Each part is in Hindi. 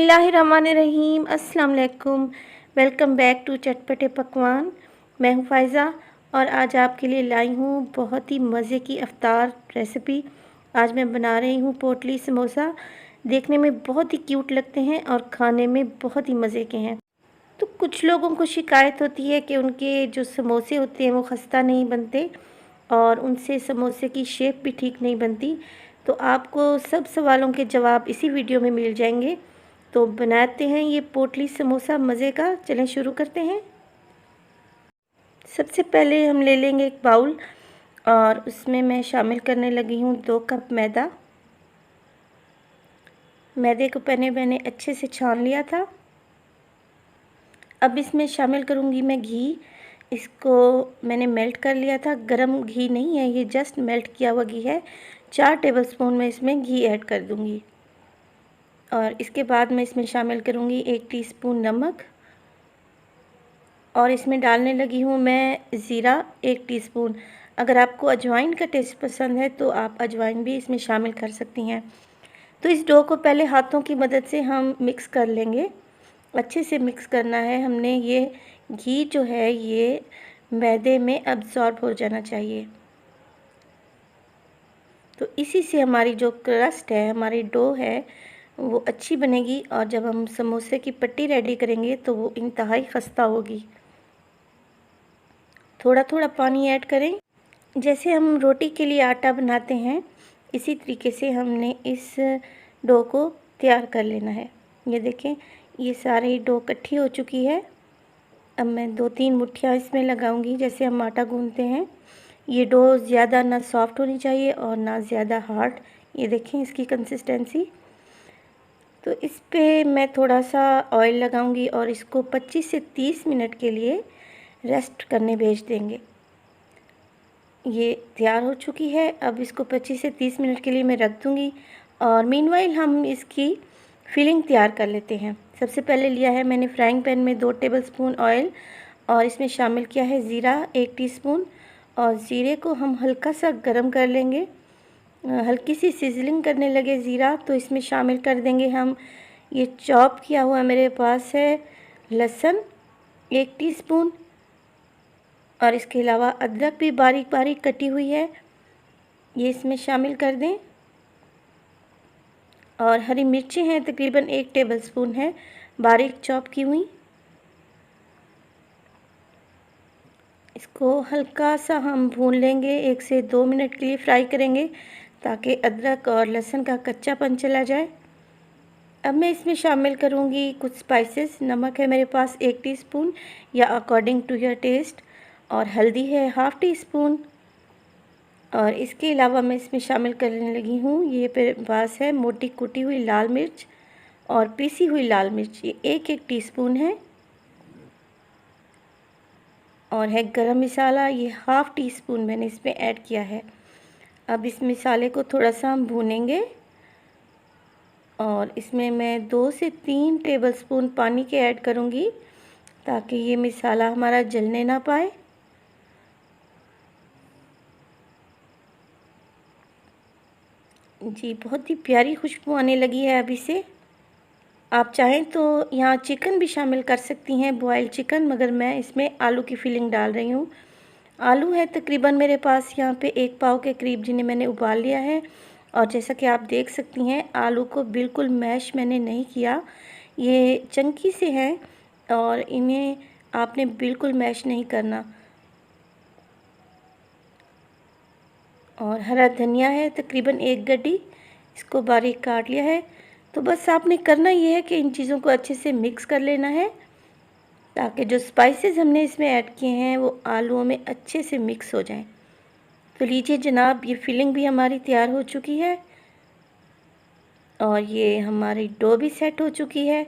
बिस्मिल्लाहिर्रहमानिर्रहीम। अस्सलाम वालेकुम। वेलकम बैक टू चटपटे पकवान। मैं हूँ फ़ायज़ा और आज आपके लिए लाई हूँ बहुत ही मज़े की इफ़्तार रेसिपी। आज मैं बना रही हूँ पोटली समोसा। देखने में बहुत ही क्यूट लगते हैं और खाने में बहुत ही मज़े के हैं। तो कुछ लोगों को शिकायत होती है कि उनके जो समोसे होते हैं वो खस्ता नहीं बनते और उनसे समोसे की शेप भी ठीक नहीं बनती। तो आपको सब सवालों के जवाब इसी वीडियो में मिल जाएंगे। तो बनाते हैं ये पोटली समोसा मज़े का। चलें शुरू करते हैं। सबसे पहले हम ले लेंगे एक बाउल और उसमें मैं शामिल करने लगी हूँ 2 कप मैदा। मैदे को पहले मैंने अच्छे से छान लिया था। अब इसमें शामिल करूँगी मैं घी। इसको मैंने मेल्ट कर लिया था, गरम घी नहीं है, ये जस्ट मेल्ट किया हुआ घी है। 4 टेबलस्पून मैं इसमें घी ऐड कर दूँगी और इसके बाद मैं इसमें शामिल करूँगी 1 टीस्पून नमक और इसमें डालने लगी हूँ मैं ज़ीरा 1 टीस्पून। अगर आपको अजवाइन का टेस्ट पसंद है तो आप अजवाइन भी इसमें शामिल कर सकती हैं। तो इस डो को पहले हाथों की मदद से हम मिक्स कर लेंगे। अच्छे से मिक्स करना है हमने। ये घी जो है ये मैदे में अब्ज़ॉर्ब हो जाना चाहिए। तो इसी से हमारी जो क्रस्ट है, हमारी डो है, वो अच्छी बनेगी और जब हम समोसे की पट्टी रेडी करेंगे तो वो इंतहाई खस्ता होगी। थोड़ा थोड़ा पानी ऐड करें। जैसे हम रोटी के लिए आटा बनाते हैं इसी तरीके से हमने इस डो को तैयार कर लेना है। ये देखें, ये सारी डो इकट्ठी हो चुकी है। अब मैं 2-3 मुट्ठियाँ इसमें लगाऊंगी जैसे हम आटा गूंथते हैं। ये डो ज़्यादा ना सॉफ्ट होनी चाहिए और ना ज़्यादा हार्ड। ये देखें इसकी कंसिस्टेंसी। तो इस पे मैं थोड़ा सा ऑयल लगाऊंगी और इसको 25 से 30 मिनट के लिए रेस्ट करने भेज देंगे। ये तैयार हो चुकी है। अब इसको 25 से 30 मिनट के लिए मैं रख दूँगी और मीनवाइल हम इसकी फिलिंग तैयार कर लेते हैं। सबसे पहले लिया है मैंने फ्राइंग पैन में 2 टेबलस्पून ऑयल और इसमें शामिल किया है ज़ीरा 1 टीस्पून और ज़ीरे को हम हल्का सा गरम कर लेंगे। हल्की सी सिजलिंग करने लगे ज़ीरा तो इसमें शामिल कर देंगे हम ये चॉप किया हुआ मेरे पास है लहसुन 1 टीस्पून और इसके अलावा अदरक भी बारीक बारीक कटी हुई है, ये इसमें शामिल कर दें। और हरी मिर्चें हैं तकरीबन 1 टेबलस्पून है बारीक चॉप की हुई। इसको हल्का सा हम भून लेंगे, 1 से 2 मिनट के लिए फ्राई करेंगे ताकि अदरक और लहसुन का कच्चापन चला जाए। अब मैं इसमें शामिल करूँगी कुछ स्पाइसेस। नमक है मेरे पास 1 टीस्पून या अकॉर्डिंग टू योर टेस्ट और हल्दी है हाफ़ टी स्पून और इसके अलावा मैं इसमें शामिल करने लगी हूँ ये मेरे पास है मोटी कुटी हुई लाल मिर्च और पीसी हुई लाल मिर्च, ये 1-1 टीस्पून है और है गरम मसाला, ये हाफ़ टी स्पून मैंने इसमें ऐड किया है। अब इस मसाले को थोड़ा सा हम भूनेंगे और इसमें मैं 2 से 3 टेबलस्पून पानी के ऐड करूँगी ताकि ये मसाला हमारा जलने ना पाए। जी, बहुत ही प्यारी खुशबू आने लगी है अभी से। आप चाहें तो यहाँ चिकन भी शामिल कर सकती हैं, बॉयल चिकन, मगर मैं इसमें आलू की फिलिंग डाल रही हूँ। आलू है तकरीबन मेरे पास यहाँ पे 1 पाव के करीब जिन्हें मैंने उबाल लिया है और जैसा कि आप देख सकती हैं आलू को बिल्कुल मैश मैंने नहीं किया, ये चंकी से हैं और इन्हें आपने बिल्कुल मैश नहीं करना। और हरा धनिया है तकरीबन 1 गड्डी, इसको बारीक काट लिया है। तो बस आपने करना ये है कि इन चीज़ों को अच्छे से मिक्स कर लेना है ताकि जो स्पाइसेस हमने इसमें ऐड किए हैं वो आलूओं में अच्छे से मिक्स हो जाएं। तो लीजिए जनाब, ये फिलिंग भी हमारी तैयार हो चुकी है और ये हमारी डो भी सेट हो चुकी है।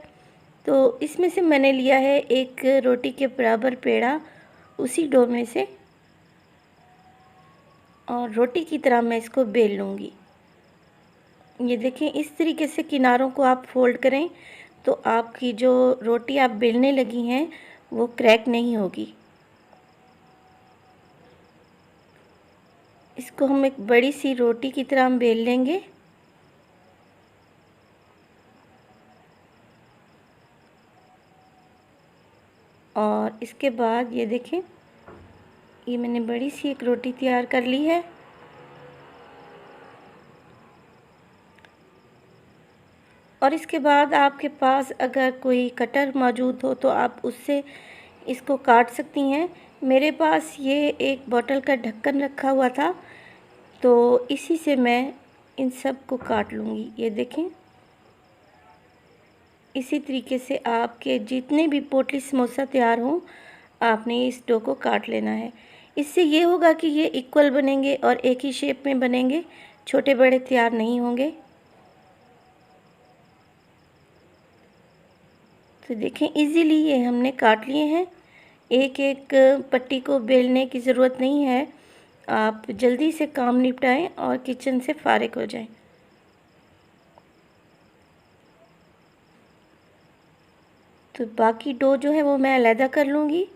तो इसमें से मैंने लिया है 1 रोटी के बराबर पेड़ा उसी डो में से और रोटी की तरह मैं इसको बेल लूँगी। ये देखें, इस तरीके से किनारों को आप फोल्ड करें तो आपकी जो रोटी आप बेलने लगी हैं वो क्रैक नहीं होगी। इसको हम एक बड़ी सी रोटी की तरह हम बेल लेंगे। और इसके बाद ये देखें, ये मैंने बड़ी सी एक रोटी तैयार कर ली है। और इसके बाद आपके पास अगर कोई कटर मौजूद हो तो आप उससे इसको काट सकती हैं। मेरे पास ये एक बॉटल का ढक्कन रखा हुआ था, तो इसी से मैं इन सब को काट लूँगी। ये देखें, इसी तरीके से आपके जितने भी पोटली समोसा तैयार हों, आपने इस डो को काट लेना है। इससे ये होगा कि ये इक्वल बनेंगे और एक ही शेप में बनेंगे, छोटे बड़े तैयार नहीं होंगे। तो देखें, इजीली ये हमने काट लिए हैं। एक एक पट्टी को बेलने की ज़रूरत नहीं है, आप जल्दी से काम निपटाएं और किचन से फारिग हो जाएं। तो बाकी डो जो है वो मैं अलहदा कर लूँगी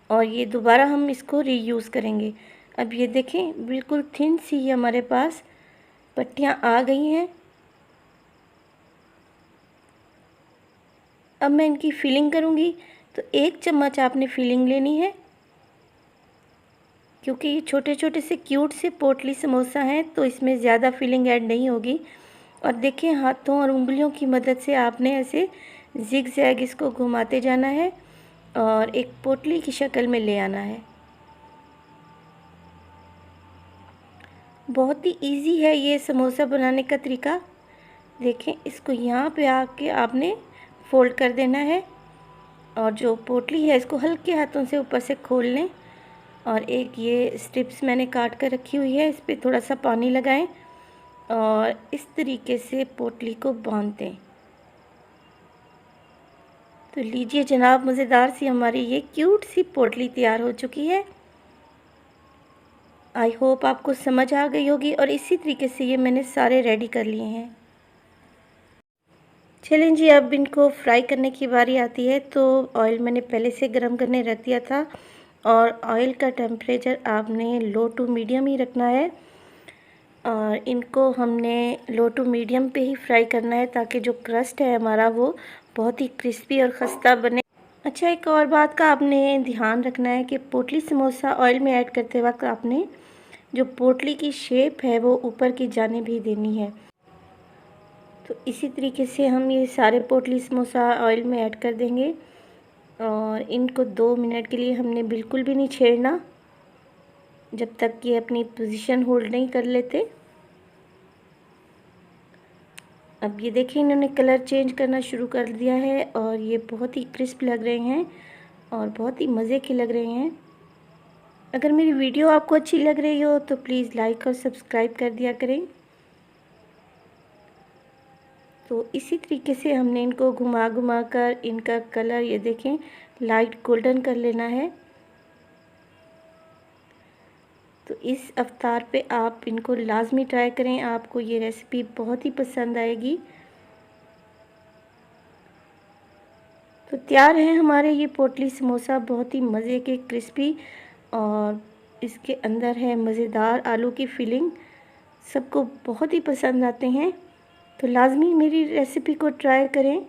और ये दोबारा हम इसको रीयूज़ करेंगे। अब ये देखें, बिल्कुल थिन सी हमारे पास पट्टियाँ आ गई हैं। अब मैं इनकी फिलिंग करूँगी, तो 1 चम्मच आपने फिलिंग लेनी है, क्योंकि ये छोटे छोटे से क्यूट से पोटली समोसा हैं तो इसमें ज़्यादा फिलिंग ऐड नहीं होगी। और देखिए, हाथों और उंगलियों की मदद से आपने ऐसे जिग जैग इसको घुमाते जाना है और एक पोटली की शक्ल में ले आना है। बहुत ही इजी है ये समोसा बनाने का तरीका। देखें, इसको यहाँ पे आके आपने फोल्ड कर देना है और जो पोटली है इसको हल्के हाथों से ऊपर से खोल लें और एक ये स्ट्रिप्स मैंने काट कर रखी हुई है, इस पर थोड़ा सा पानी लगाएं और इस तरीके से पोटली को बांध दें। तो लीजिए जनाब, मज़ेदार सी हमारी ये क्यूट सी पोटली तैयार हो चुकी है। आई होप आपको समझ आ गई होगी और इसी तरीके से ये मैंने सारे रेडी कर लिए हैं। चलें जी, अब इनको फ्राई करने की बारी आती है। तो ऑयल मैंने पहले से गर्म करने रख दिया था और ऑयल का टेम्परेचर आपने लो टू मीडियम ही रखना है और इनको हमने लो टू मीडियम पे ही फ्राई करना है ताकि जो क्रस्ट है हमारा वो बहुत ही क्रिस्पी और खस्ता बने। अच्छा, एक और बात का आपने ध्यान रखना है कि पोटली समोसा ऑयल में ऐड करते वक्त आपने जो पोटली की शेप है वो ऊपर की जानिब भी देनी है। तो इसी तरीके से हम ये सारे पोटली समोसा ऑयल में ऐड कर देंगे और इनको 2 मिनट के लिए हमने बिल्कुल भी नहीं छेड़ना जब तक ये अपनी पोजीशन होल्ड नहीं कर लेते। अब ये देखिए, इन्होंने कलर चेंज करना शुरू कर दिया है और ये बहुत ही क्रिस्प लग रहे हैं और बहुत ही मज़े के लग रहे हैं। अगर मेरी वीडियो आपको अच्छी लग रही हो तो प्लीज़ लाइक और सब्सक्राइब कर दिया करें। तो इसी तरीके से हमने इनको घुमा घुमा कर इनका कलर ये देखें लाइट गोल्डन कर लेना है। तो इस अवतार पे आप इनको लाजमी ट्राई करें, आपको ये रेसिपी बहुत ही पसंद आएगी। तो तैयार है हमारे ये पोटली समोसा, बहुत ही मज़े के क्रिस्पी और इसके अंदर है मज़ेदार आलू की फिलिंग। सबको बहुत ही पसंद आते हैं, तो लाजमी मेरी रेसिपी को ट्राई करें।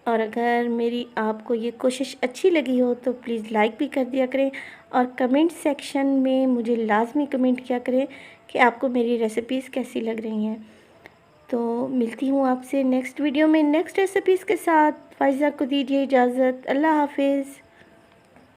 और अगर मेरी आपको ये कोशिश अच्छी लगी हो तो प्लीज़ लाइक भी कर दिया करें और कमेंट सेक्शन में मुझे लाजमी कमेंट किया करें कि आपको मेरी रेसिपीज़ कैसी लग रही हैं। तो मिलती हूँ आपसे नेक्स्ट वीडियो में नेक्स्ट रेसिपीज़ के साथ। फ़ाइज़ा को दीजिए इजाज़त। अल्लाह हाफिज़।